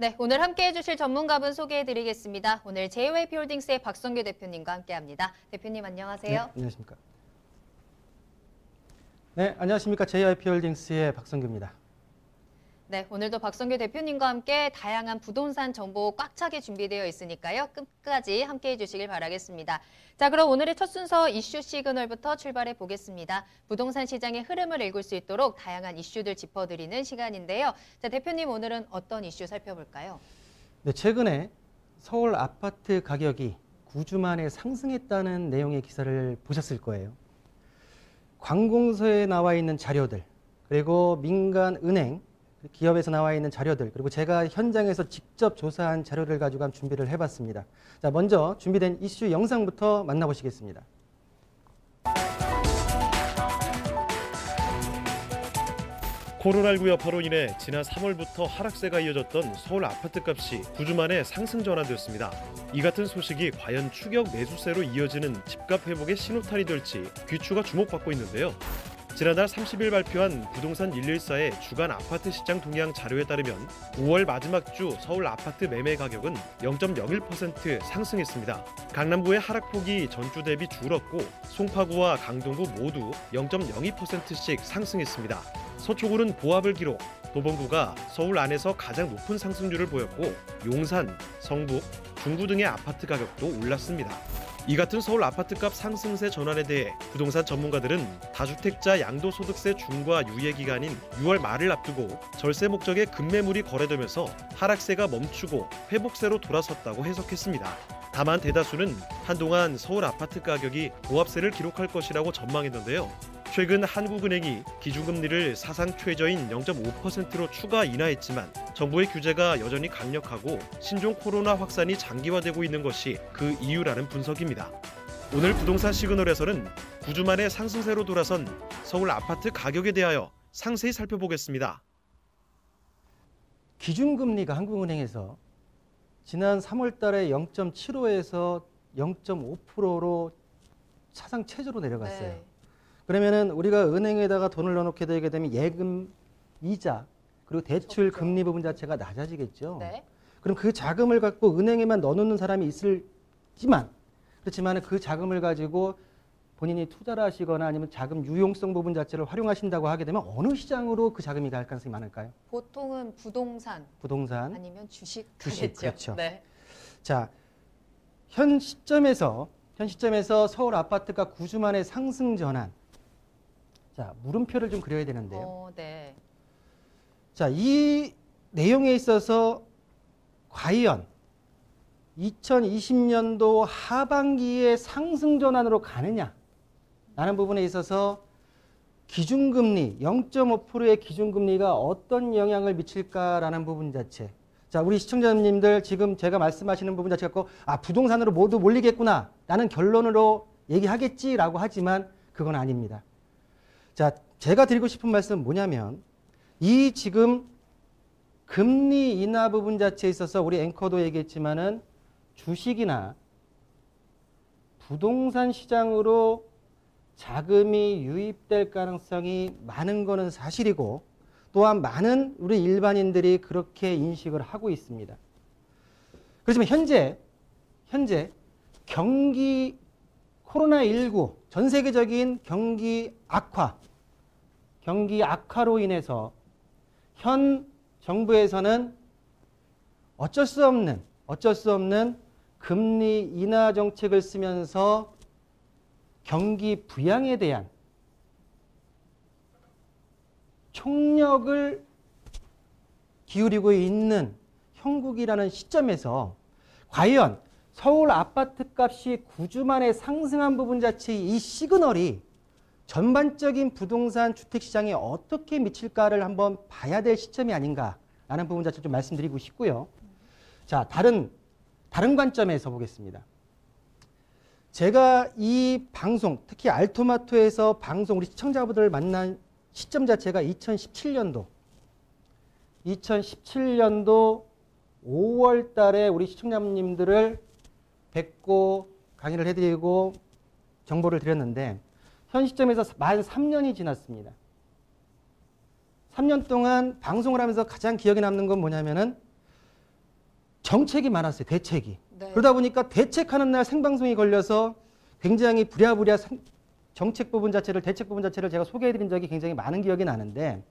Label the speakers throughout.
Speaker 1: 네, 오늘 함께해 주실 전문가분 소개해 드리겠습니다. 오늘 JYP홀딩스의 박성규 대표님과 함께합니다. 대표님 안녕하세요.
Speaker 2: 네, 안녕하십니까. 네, 안녕하십니까. JYP홀딩스의 박성규입니다.
Speaker 1: 네, 오늘도 박성규 대표님과 함께 다양한 부동산 정보 꽉 차게 준비되어 있으니까요. 끝까지 함께해 주시길 바라겠습니다. 자, 그럼 오늘의 첫 순서 이슈 시그널부터 출발해 보겠습니다. 부동산 시장의 흐름을 읽을 수 있도록 다양한 이슈들 짚어드리는 시간인데요. 자, 대표님 오늘은 어떤 이슈 살펴볼까요?
Speaker 2: 네, 최근에 서울 아파트 가격이 9주 만에 상승했다는 내용의 기사를 보셨을 거예요. 관공서에 나와 있는 자료들, 그리고 민간 은행, 기업에서 나와 있는 자료들, 그리고 제가 현장에서 직접 조사한 자료를 가지고 준비를 해봤습니다. 자, 먼저 준비된 이슈 영상부터 만나보시겠습니다.
Speaker 3: 코로나19 여파로 인해 지난 3월부터 하락세가 이어졌던 서울 아파트값이 9주 만에 상승 전환되었습니다. 이 같은 소식이 과연 추격 매수세로 이어지는 집값 회복의 신호탄이 될지 귀추가 주목받고 있는데요. 지난달 30일 발표한 부동산 114의 주간 아파트 시장 동향 자료에 따르면 5월 마지막 주 서울 아파트 매매 가격은 0.01% 상승했습니다. 강남구의 하락폭이 전주 대비 줄었고 송파구와 강동구 모두 0.02%씩 상승했습니다. 서초구는 보합을 기록, 도봉구가 서울 안에서 가장 높은 상승률을 보였고 용산, 성북, 중구 등의 아파트 가격도 올랐습니다. 이 같은 서울 아파트값 상승세 전환에 대해 부동산 전문가들은 다주택자 양도소득세 중과 유예 기간인 6월 말을 앞두고 절세 목적의 급매물이 거래되면서 하락세가 멈추고 회복세로 돌아섰다고 해석했습니다. 다만 대다수는 한동안 서울 아파트 가격이 보합세를 기록할 것이라고 전망했는데요. 최근 한국은행이 기준금리를 사상 최저인 0.5%로 추가 인하했지만 정부의 규제가 여전히 강력하고 신종 코로나 확산이 장기화되고 있는 것이 그 이유라는 분석입니다. 오늘 부동산 시그널에서는 9주 만에 상승세로 돌아선 서울 아파트 가격에 대하여 상세히 살펴보겠습니다.
Speaker 2: 기준금리가 한국은행에서 지난 3월 달에 0.75에서 0.5%로 사상 최저로 내려갔어요.
Speaker 1: 네.
Speaker 2: 그러면은 우리가 은행에다가 돈을 넣어놓게 되게 되면 예금, 이자, 그리고 대출
Speaker 1: 그렇죠.
Speaker 2: 금리 부분 자체가 낮아지겠죠.
Speaker 1: 네.
Speaker 2: 그럼 그 자금을 갖고 은행에만 넣어놓는 사람이 그렇지만 그 자금을 가지고 본인이 투자를 하시거나 아니면 자금 유용성 부분 자체를 활용하신다고 하게 되면 어느 시장으로 그 자금이 갈 가능성이 많을까요?
Speaker 1: 보통은 부동산
Speaker 2: 아니면
Speaker 1: 주식
Speaker 2: 주식,
Speaker 1: 하겠죠.
Speaker 2: 그렇죠.
Speaker 1: 네.
Speaker 2: 자, 현 시점에서 서울 아파트가 9주 만에 상승 전환. 자, 물음표를 좀 그려야 되는데요.
Speaker 1: 네.
Speaker 2: 자, 이 내용에 있어서 과연 2020년도 하반기에 상승 전환으로 가느냐 라는 부분에 있어서 기준금리 0.5%의 기준금리가 어떤 영향을 미칠까라는 부분 자체. 자, 우리 시청자님들 지금 제가 말씀하시는 부분 자체 갖고 부동산으로 모두 몰리겠구나 라는 결론으로 얘기하겠지라고 하지만 그건 아닙니다. 자, 제가 드리고 싶은 말씀은 뭐냐면 이 지금 금리 인하 부분 자체에 있어서 우리 앵커도 얘기했지만은 주식이나 부동산 시장으로 자금이 유입될 가능성이 많은 거는 사실이고 또한 많은 우리 일반인들이 그렇게 인식을 하고 있습니다. 그렇지만 현재 경기 코로나19 전 세계적인 경기 악화로 인해서 현 정부에서는 어쩔 수 없는 금리 인하 정책을 쓰면서 경기 부양에 대한 총력을 기울이고 있는 형국이라는 시점에서 과연 서울 아파트 값이 9주 만에 상승한 부분 자체 이 시그널이 전반적인 부동산 주택시장에 어떻게 미칠까를 한번 봐야 될 시점이 아닌가라는 부분 자체를 좀 말씀드리고 싶고요. 자, 다른 관점에서 보겠습니다. 제가 이 방송, 특히 알토마토에서 방송 우리 시청자분들을 만난 시점 자체가 2017년도 5월 달에 우리 시청자님들을 뵙고 강의를 해드리고 정보를 드렸는데 현 시점에서 만 3년이 지났습니다. 3년 동안 방송을 하면서 가장 기억에 남는 건 뭐냐면은 정책이 많았어요. 대책이.
Speaker 1: 네.
Speaker 2: 그러다 보니까 대책하는 날 생방송이 걸려서 굉장히 부랴부랴 정책 부분 자체를 대책 부분 자체를 제가 소개해드린 적이 굉장히 많은 기억이 나는데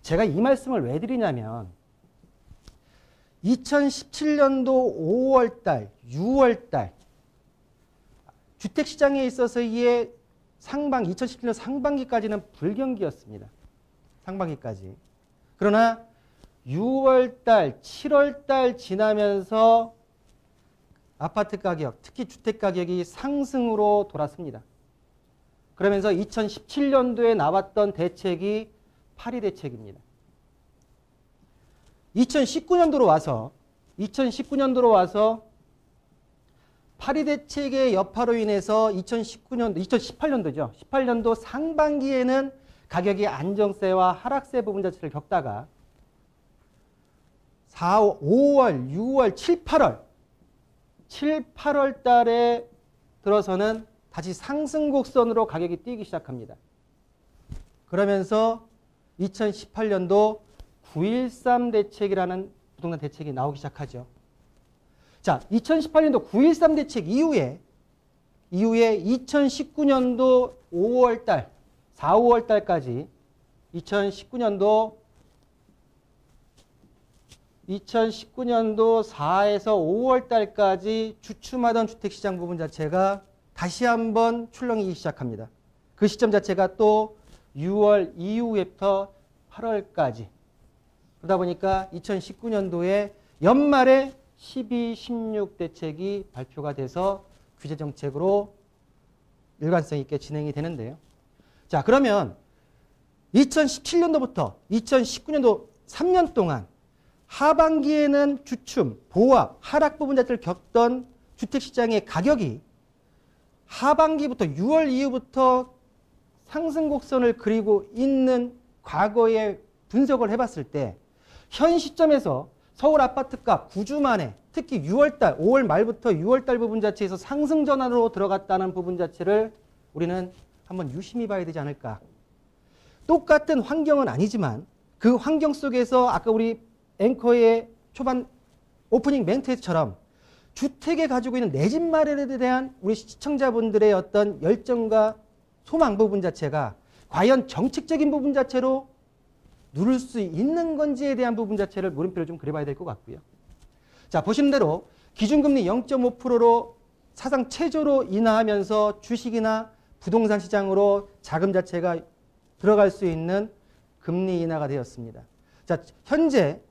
Speaker 2: 제가 이 말씀을 왜 드리냐면 2017년도 5월달, 6월달 주택시장에 있어서의 2017년 상반기까지는 불경기였습니다. 상반기까지. 그러나 6월달, 7월달 지나면서 아파트 가격, 특히 주택 가격이 상승으로 돌았습니다. 그러면서 2017년도에 나왔던 대책이 파리 대책입니다. 2019년도로 와서 파리 대책의 여파로 인해서 2018년도죠. 18년도 상반기에는 가격이 안정세와 하락세 부분 자체를 겪다가 5월, 6월, 7, 8월 달에 들어서는 다시 상승 곡선으로 가격이 뛰기 시작합니다. 그러면서 2018년도 9.13 대책이라는 부동산 대책이 나오기 시작하죠. 자, 2018년도 9.13 대책 이후에 2019년도 5월달, 4, 5월달까지 2019년도 4에서 5월달까지 주춤하던 주택시장 부분 자체가 다시 한번 출렁이기 시작합니다. 그 시점 자체가 또 6월 이후부터 8월까지. 그러다 보니까 2019년도에 연말에 12, 16 대책이 발표가 돼서 규제정책으로 일관성 있게 진행이 되는데요. 자, 그러면 2017년도부터 2019년도 3년 동안 하반기에는 주춤, 보합, 하락 부분 자체를 겪던 주택시장의 가격이 하반기부터 6월 이후부터 상승 곡선을 그리고 있는 과거의 분석을 해봤을 때 현 시점에서 서울 아파트값 9주 만에 특히 6월달, 5월 말부터 6월달 부분 자체에서 상승 전환으로 들어갔다는 부분 자체를 우리는 한번 유심히 봐야 되지 않을까. 똑같은 환경은 아니지만 그 환경 속에서 아까 우리 앵커의 초반 오프닝 멘트처럼 주택에 가지고 있는 내 집 마련에 대한 우리 시청자분들의 어떤 열정과 소망 부분 자체가 과연 정책적인 부분 자체로 누를 수 있는 건지에 대한 부분 자체를 물음표를 좀 그려봐야 될 것 같고요. 자, 보시는 대로 기준금리 0.5%로 사상 최저로 인하하면서 주식이나 부동산 시장으로 자금 자체가 들어갈 수 있는 금리 인하가 되었습니다. 자, 현재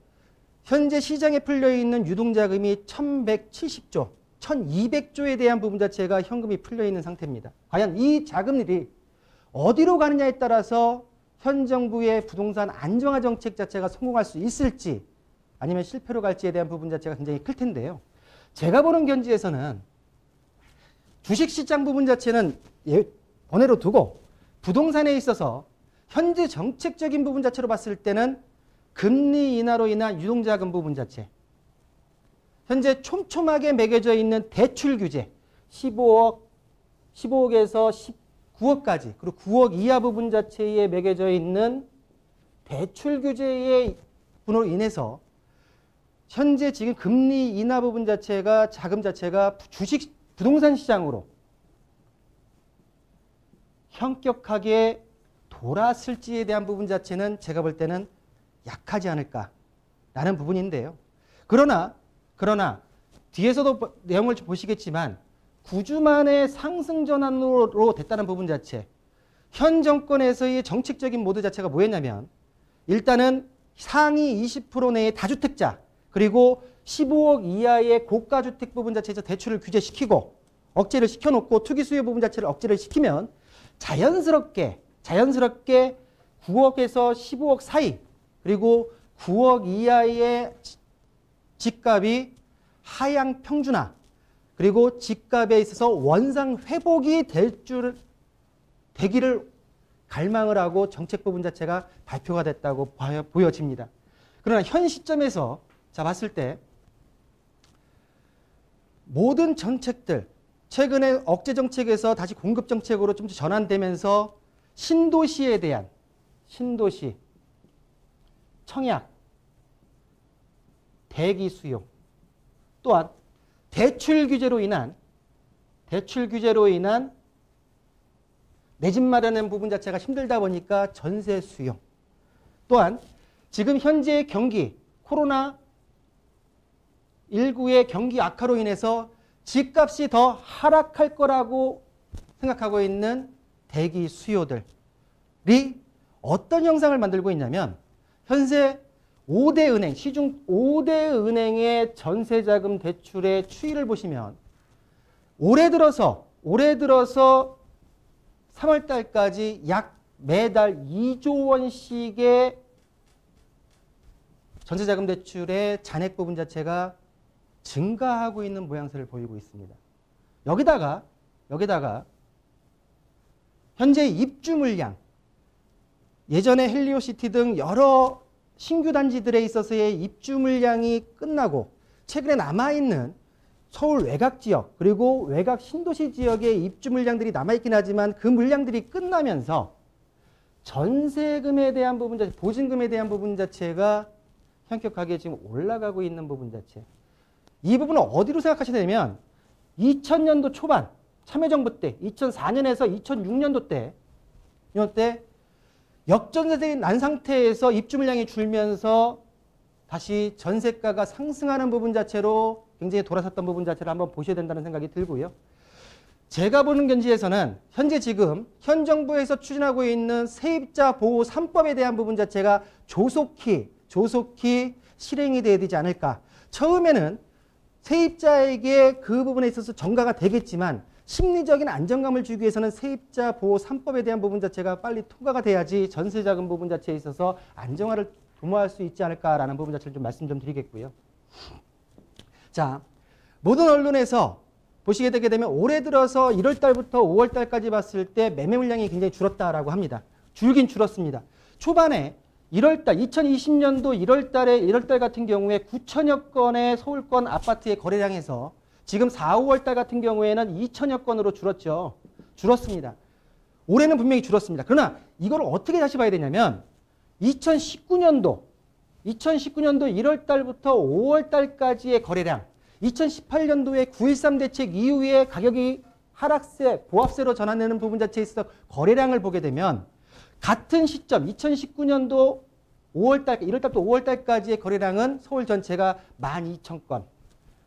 Speaker 2: 시장에 풀려있는 유동자금이 1170조, 1200조에 대한 부분 자체가 현금이 풀려있는 상태입니다. 과연 이 자금들이 어디로 가느냐에 따라서 현 정부의 부동산 안정화 정책 자체가 성공할 수 있을지 아니면 실패로 갈지에 대한 부분 자체가 굉장히 클 텐데요. 제가 보는 견지에서는 주식시장 부분 자체는 번외로 두고 부동산에 있어서 현재 정책적인 부분 자체로 봤을 때는 금리 인하로 인한 유동자금 부분 자체, 현재 촘촘하게 매겨져 있는 대출 규제 15억에서 19억까지 그리고 9억 이하 부분 자체에 매겨져 있는 대출 규제의 분으로 인해서 현재 지금 금리 인하 부분 자체가 자금 자체가 주식 부동산 시장으로 현격하게 돌았을지에 대한 부분 자체는 제가 볼 때는 약하지 않을까라는 부분인데요. 그러나 뒤에서도 내용을 보시겠지만 9주 만에 상승 전환으로 됐다는 부분 자체, 현 정권에서의 정책적인 모드 자체가 뭐였냐면 일단은 상위 20% 내의 다주택자 그리고 15억 이하의 고가주택 부분 자체에서 대출을 규제시키고 억제를 시켜놓고 투기 수요 부분 자체를 억제를 시키면 자연스럽게 9억에서 15억 사이 그리고 9억 이하의 집값이 하향 평준화 그리고 집값에 있어서 원상 회복이 되기를 갈망을 하고 정책 부분 자체가 발표가 됐다고 보여집니다. 그러나 현 시점에서 봤을 때 모든 정책들 최근에 억제 정책에서 다시 공급 정책으로 좀 전환되면서 신도시에 대한 청약, 대기 수요 또한 대출 규제로 인한 내 집 마련하는 부분 자체가 힘들다 보니까 전세 수용, 또한 지금 현재의 경기 코로나19의 경기 악화로 인해서 집값이 더 하락할 거라고 생각하고 있는 대기 수요들이 어떤 현상을 만들고 있냐면 현재 5대 은행, 시중 5대 은행의 전세자금 대출의 추이를 보시면 올해 들어서 3월 달까지 약 매달 2조 원씩의 전세자금 대출의 잔액 부분 자체가 증가하고 있는 모양새를 보이고 있습니다. 여기다가 현재 입주 물량, 예전에 헬리오시티 등 여러 신규 단지들에 있어서의 입주 물량이 끝나고 최근에 남아있는 서울 외곽 지역 그리고 외곽 신도시 지역의 입주 물량들이 남아있긴 하지만 그 물량들이 끝나면서 전세금에 대한 부분 자체, 보증금에 대한 부분 자체가 현격하게 지금 올라가고 있는 부분 자체. 이 부분은 어디로 생각하시면 되냐면 2000년도 초반 참여정부 때 2004년에서 2006년도 때 이때 역전세들이 난 상태에서 입주 물량이 줄면서 다시 전세가가 상승하는 부분 자체로 굉장히 돌아섰던 부분 자체를 한번 보셔야 된다는 생각이 들고요. 제가 보는 견지에서는 현재 지금 현 정부에서 추진하고 있는 세입자 보호 3법에 대한 부분 자체가 조속히 실행이 돼야 되지 않을까. 처음에는 세입자에게 그 부분에 있어서 전가가 되겠지만 심리적인 안정감을 주기 위해서는 세입자 보호 3법에 대한 부분 자체가 빨리 통과가 돼야지 전세자금 부분 자체에 있어서 안정화를 도모할 수 있지 않을까라는 부분 자체를 좀 말씀 좀 드리겠고요. 자, 모든 언론에서 보시게 되게 되면 올해 들어서 1월 달부터 5월 달까지 봤을 때 매매 물량이 굉장히 줄었다라고 합니다. 줄긴 줄었습니다. 초반에 1월 달, 2020년도 1월 달 같은 경우에 9천여 건의 서울권 아파트의 거래량에서 지금 4, 5월 달 같은 경우에는 2천여 건으로 줄었죠. 줄었습니다. 올해는 분명히 줄었습니다. 그러나 이걸 어떻게 다시 봐야 되냐면 2019년도 1월 달부터 5월 달까지의 거래량, 2018년도에 9.13 대책 이후에 가격이 하락세, 보합세로 전환되는 부분 자체에 있어서 거래량을 보게 되면 같은 시점 2019년도 5월 달, 1월 달부터 5월 달까지의 거래량은 서울 전체가 12,000건.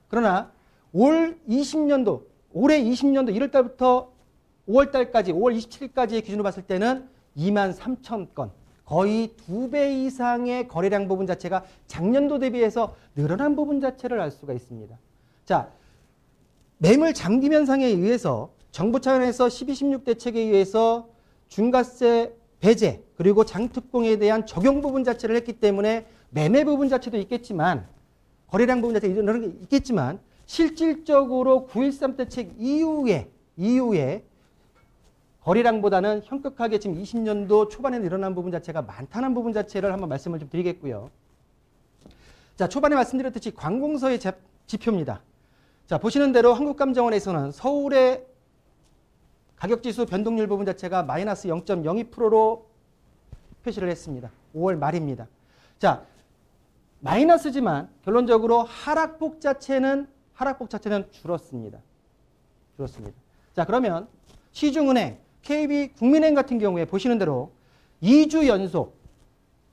Speaker 2: 그러나 올해 20년도 1월 달부터 5월 달까지, 5월 27일까지의 기준으로 봤을 때는 23,000건. 거의 2배 이상의 거래량 부분 자체가 작년도 대비해서 늘어난 부분 자체를 알 수가 있습니다. 자, 매물 잠김 현상에 의해서 정부 차원에서 12.16 대책에 의해서 중과세 배제 그리고 장특공에 대한 적용 부분 자체를 했기 때문에 매매 부분 자체도 있겠지만 거래량 부분 자체가 이런 게 있겠지만 실질적으로 9.13 대책 이후에 거래량보다는 현격하게 지금 20년도 초반에 일어난 부분 자체가 많다는 부분 자체를 한번 말씀을 좀 드리겠고요. 자, 초반에 말씀드렸듯이 관공서의 지표입니다. 자, 보시는 대로 한국감정원에서는 서울의 가격지수 변동률 부분 자체가 마이너스 0.02%로 표시를 했습니다. 5월 말입니다. 자, 마이너스지만 결론적으로 하락폭 자체는 줄었습니다. 자, 그러면 시중은행, KB 국민은행 같은 경우에 보시는 대로 2주 연속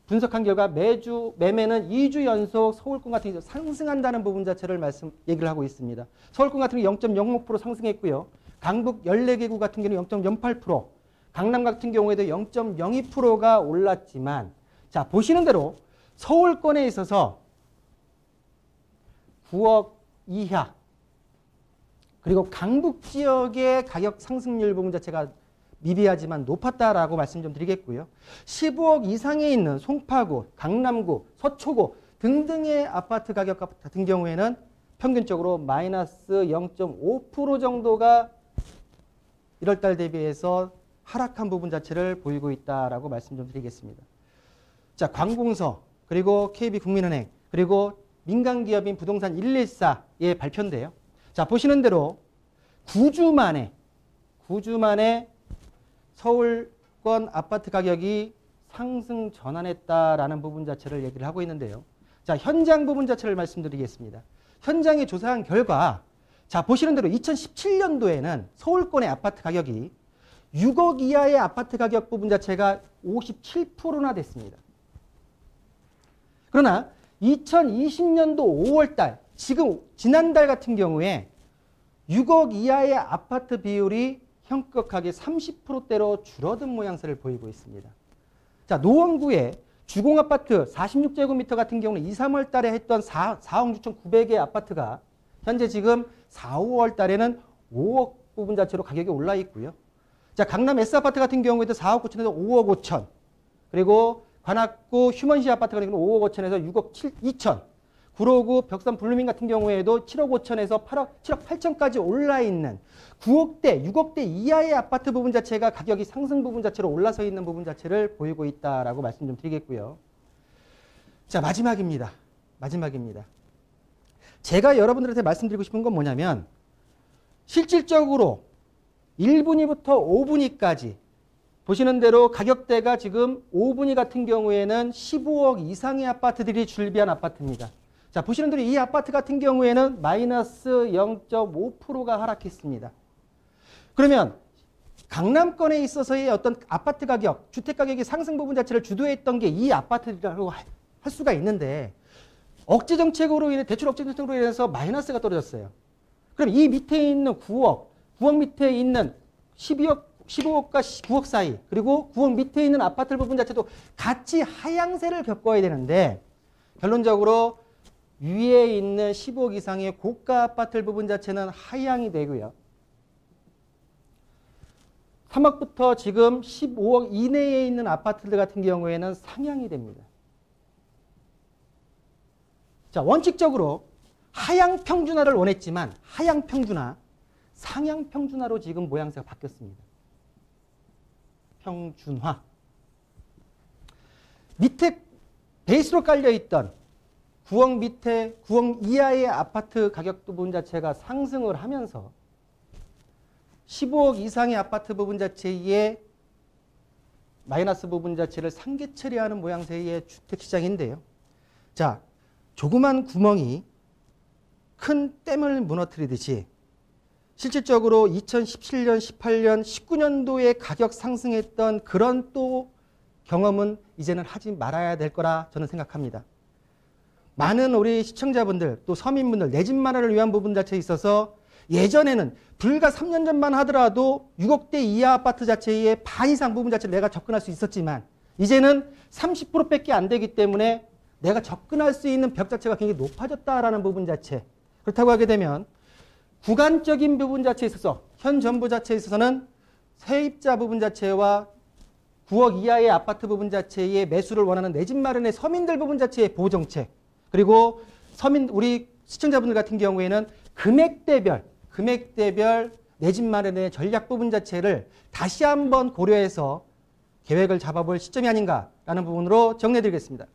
Speaker 2: 분석한 결과 매주 매매는 2주 연속 서울권 같은 경우 상승한다는 부분 자체를 얘기를 하고 있습니다. 서울권 같은 경우 0.05% 상승했고요. 강북 14개구 같은 경우는 0.08%, 강남 같은 경우에도 0.02%가 올랐지만 자, 보시는 대로 서울권에 있어서 9억 이하 그리고 강북 지역의 가격 상승률 부분 자체가 미비하지만 높았다라고 말씀 좀 드리겠고요. 15억 이상에 있는 송파구, 강남구, 서초구 등등의 아파트 가격 같은 경우에는 평균적으로 마이너스 0.5% 정도가 1월달 대비해서 하락한 부분 자체를 보이고 있다라고 말씀 좀 드리겠습니다. 자, 관공서 그리고 KB국민은행 그리고 민간기업인 부동산 114의 발표인데요. 자, 보시는 대로 9주 만에 서울권 아파트 가격이 상승 전환했다라는 부분 자체를 얘기를 하고 있는데요. 자, 현장 부분 자체를 말씀드리겠습니다. 현장에 조사한 결과, 자, 보시는 대로 2017년도에는 서울권의 아파트 가격이 6억 이하의 아파트 가격 부분 자체가 57%나 됐습니다. 그러나 2020년도 5월 달, 지금 지난달 같은 경우에 6억 이하의 아파트 비율이 현격하게 30%대로 줄어든 모양새를 보이고 있습니다. 자, 노원구의 주공아파트 46제곱미터 같은 경우는 2, 3월 달에 했던 4억 6,900의 아파트가 현재 지금 4, 5월 달에는 5억 부분 자체로 가격이 올라 있고요. 자, 강남 S아파트 같은 경우에도 4억 9천에서 5억 5천, 그리고 관악구 휴먼시 아파트 같은 경우는 5억 5천에서 6억 2천, 구로구 벽산 블루밍 같은 경우에도 7억 5천에서 7억 8천까지 올라 있는 9억대, 6억대 이하의 아파트 부분 자체가 가격이 상승 부분 자체로 올라서 있는 부분 자체를 보이고 있다라고 말씀 좀 드리겠고요. 자, 마지막입니다. 제가 여러분들한테 말씀드리고 싶은 건 뭐냐면, 실질적으로 1분위부터 5분위까지 보시는 대로 가격대가 지금 5분위 같은 경우에는 15억 이상의 아파트들이 출비한 아파트입니다. 자, 보시는 대로 이 아파트 같은 경우에는 마이너스 0.5%가 하락했습니다. 그러면 강남권에 있어서의 어떤 아파트 가격, 주택 가격의 상승 부분 자체를 주도했던 게 이 아파트라고 할 수가 있는데, 억제 정책으로 인해, 대출 억제 정책으로 인해서 마이너스가 떨어졌어요. 그럼 이 밑에 있는 9억 밑에 있는 12억, 15억과 9억 사이, 그리고 9억 밑에 있는 아파트 부분 자체도 같이 하향세를 겪어야 되는데, 결론적으로 위에 있는 15억 이상의 고가 아파트 부분 자체는 하향이 되고요. 3억부터 지금 15억 이내에 있는 아파트들 같은 경우에는 상향이 됩니다. 자, 원칙적으로 하향 평준화를 원했지만 하향 평준화, 상향 평준화로 지금 모양새가 바뀌었습니다. 평준화. 밑에 베이스로 깔려있던 9억 밑에 9억 이하의 아파트 가격 부분 자체가 상승을 하면서 15억 이상의 아파트 부분 자체의 마이너스 부분 자체를 상계 처리하는 모양새의 주택시장인데요. 자, 조그만 구멍이 큰 댐을 무너뜨리듯이 실질적으로 2017년, 18년, 19년도에 가격 상승했던 그런 또 경험은 이제는 하지 말아야 될 거라 저는 생각합니다. 많은 우리 시청자분들, 또 서민분들, 내 집 마련을 위한 부분 자체에 있어서 예전에는 불과 3년 전만 하더라도 6억대 이하 아파트 자체의 반 이상 부분 자체를 내가 접근할 수 있었지만, 이제는 30%밖에 안 되기 때문에 내가 접근할 수 있는 벽 자체가 굉장히 높아졌다라는 부분 자체. 그렇다고 하게 되면 구간적인 부분 자체에 있어서, 현 정부 자체에 있어서는 세입자 부분 자체와 9억 이하의 아파트 부분 자체의 매수를 원하는 내 집 마련의 서민들 부분 자체의 보호정책, 그리고 우리 시청자분들 같은 경우에는 금액대별 내 집 마련의 전략 부분 자체를 다시 한번 고려해서 계획을 잡아볼 시점이 아닌가라는 부분으로 정리해드리겠습니다.